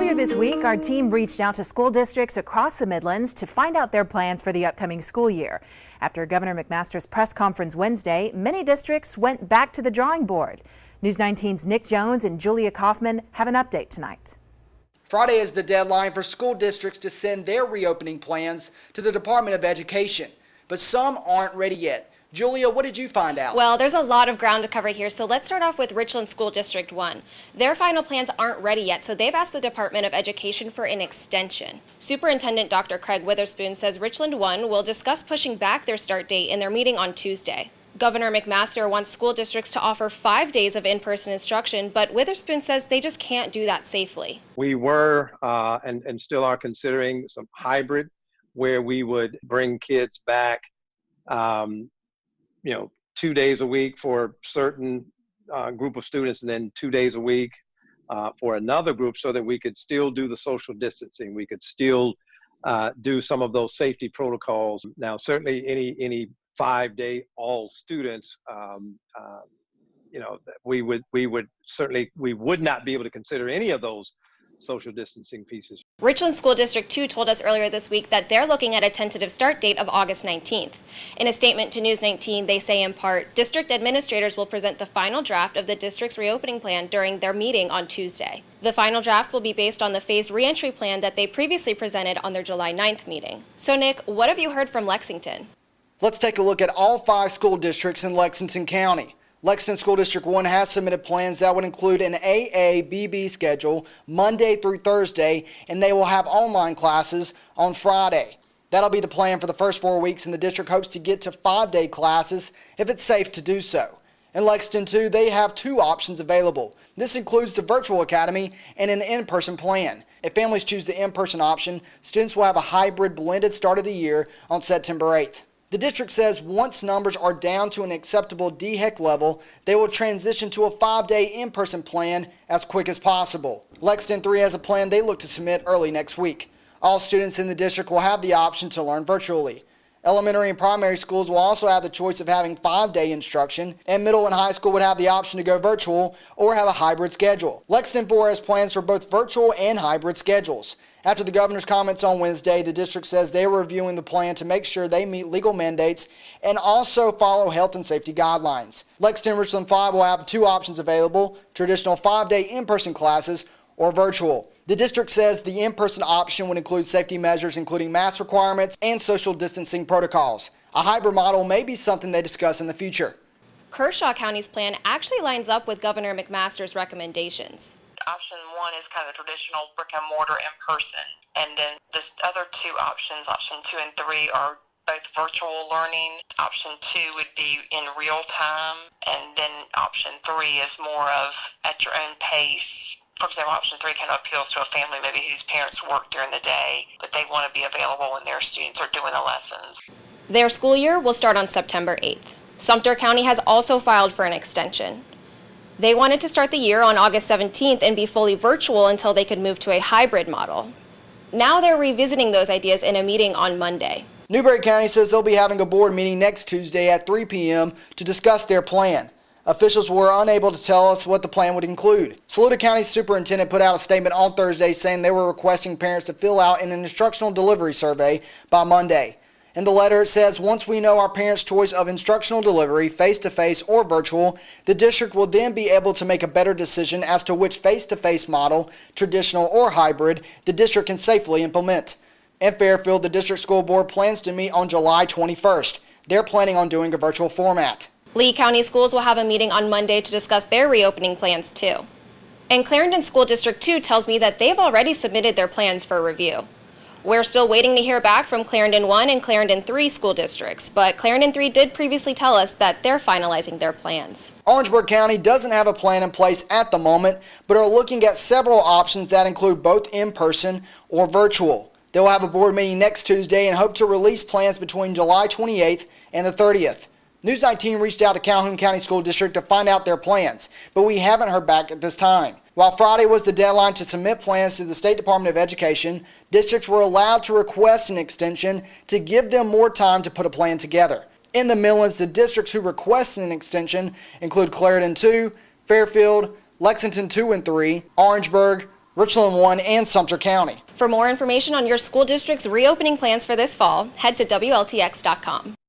Earlier this week, our team reached out to school districts across the Midlands to find out their plans for the upcoming school year. After Governor McMaster's press conference Wednesday, many districts went back to the drawing board. News 19's Nick Jones and Julia Kaufman have an update tonight. Friday is the deadline for school districts to send their reopening plans to the Department of Education, but some aren't ready yet. Julia, what did you find out? Well, there's a lot of ground to cover here, so let's start off with Richland School District 1. Their final plans aren't ready yet, so they've asked the Department of Education for an extension. Superintendent Dr. Craig Witherspoon says Richland 1 will discuss pushing back their start date in their meeting on Tuesday. Governor McMaster wants school districts to offer 5 days of in-person instruction, but Witherspoon says they just can't do that safely. We were and still are considering some hybrid where we would bring kids back 2 days a week for a certain group of students and then 2 days a week for another group, so that we could still do the social distancing. We could still do some of those safety protocols. Now, certainly any 5-day all students, we would not be able to consider any of those social distancing pieces. Richland School District 2 told us earlier this week that they're looking at a tentative start date of August 19th. In a statement to News 19, they say in part, district administrators will present the final draft of the district's reopening plan during their meeting on Tuesday. The final draft will be based on the phased reentry plan that they previously presented on their July 9th meeting. So Nick, what have you heard from Lexington? Let's take a look at all 5 school districts in Lexington County. Lexington School District 1 has submitted plans that would include an AABB schedule Monday through Thursday, and they will have online classes on Friday. That'll be the plan for the first 4 weeks, and the district hopes to get to 5-day classes if it's safe to do so. In Lexington 2, they have 2 options available. This includes the virtual academy and an in-person plan. If families choose the in-person option, students will have a hybrid blended start of the year on September 8th. The district says once numbers are down to an acceptable DHEC level, they will transition to a 5-day in-person plan as quick as possible. Lexington 3 has a plan they look to submit early next week. All students in the district will have the option to learn virtually. Elementary and primary schools will also have the choice of having 5-day instruction, and middle and high school would have the option to go virtual or have a hybrid schedule. Lexington 4 has plans for both virtual and hybrid schedules. After the governor's comments on Wednesday, the district says they are reviewing the plan to make sure they meet legal mandates and also follow health and safety guidelines. Lexington and Richland 5 will have 2 options available: traditional 5-day in-person classes or virtual. The district says the in-person option would include safety measures including mask requirements and social distancing protocols. A hybrid model may be something they discuss in the future. Kershaw County's plan actually lines up with Governor McMaster's recommendations. Option 1 is kind of the traditional brick and mortar in person, and then the other 2 options, option 2 and 3, are both virtual learning. Option 2 would be in real time, and then option 3 is more of at your own pace. For example, option 3 kind of appeals to a family maybe whose parents work during the day, but they want to be available when their students are doing the lessons. Their school year will start on September 8th. Sumter County has also filed for an extension. They wanted to start the year on August 17th and be fully virtual until they could move to a hybrid model. Now they're revisiting those ideas in a meeting on Monday. Newberry County says they'll be having a board meeting next Tuesday at 3 p.m. to discuss their plan. Officials were unable to tell us what the plan would include. Saluda County Superintendent put out a statement on Thursday saying they were requesting parents to fill out an instructional delivery survey by Monday. In the letter, it says, once we know our parents' choice of instructional delivery, face-to-face or virtual, the district will then be able to make a better decision as to which face-to-face model, traditional or hybrid, the district can safely implement. In Fairfield, the district school board plans to meet on July 21st. They're planning on doing a virtual format. Lee County Schools will have a meeting on Monday to discuss their reopening plans too. And Clarendon School District 2 tells me that they've already submitted their plans for review. We're still waiting to hear back from Clarendon 1 and Clarendon 3 school districts, but Clarendon 3 did previously tell us that they're finalizing their plans. Orangeburg County doesn't have a plan in place at the moment, but are looking at several options that include both in-person or virtual. They will have a board meeting next Tuesday and hope to release plans between July 28th and the 30th. News 19 reached out to Calhoun County School District to find out their plans, but we haven't heard back at this time. While Friday was the deadline to submit plans to the State Department of Education, districts were allowed to request an extension to give them more time to put a plan together. In the Midlands, the districts who requested an extension include Clarendon 2, Fairfield, Lexington 2 and 3, Orangeburg, Richland 1, and Sumter County. For more information on your school district's reopening plans for this fall, head to WLTX.com.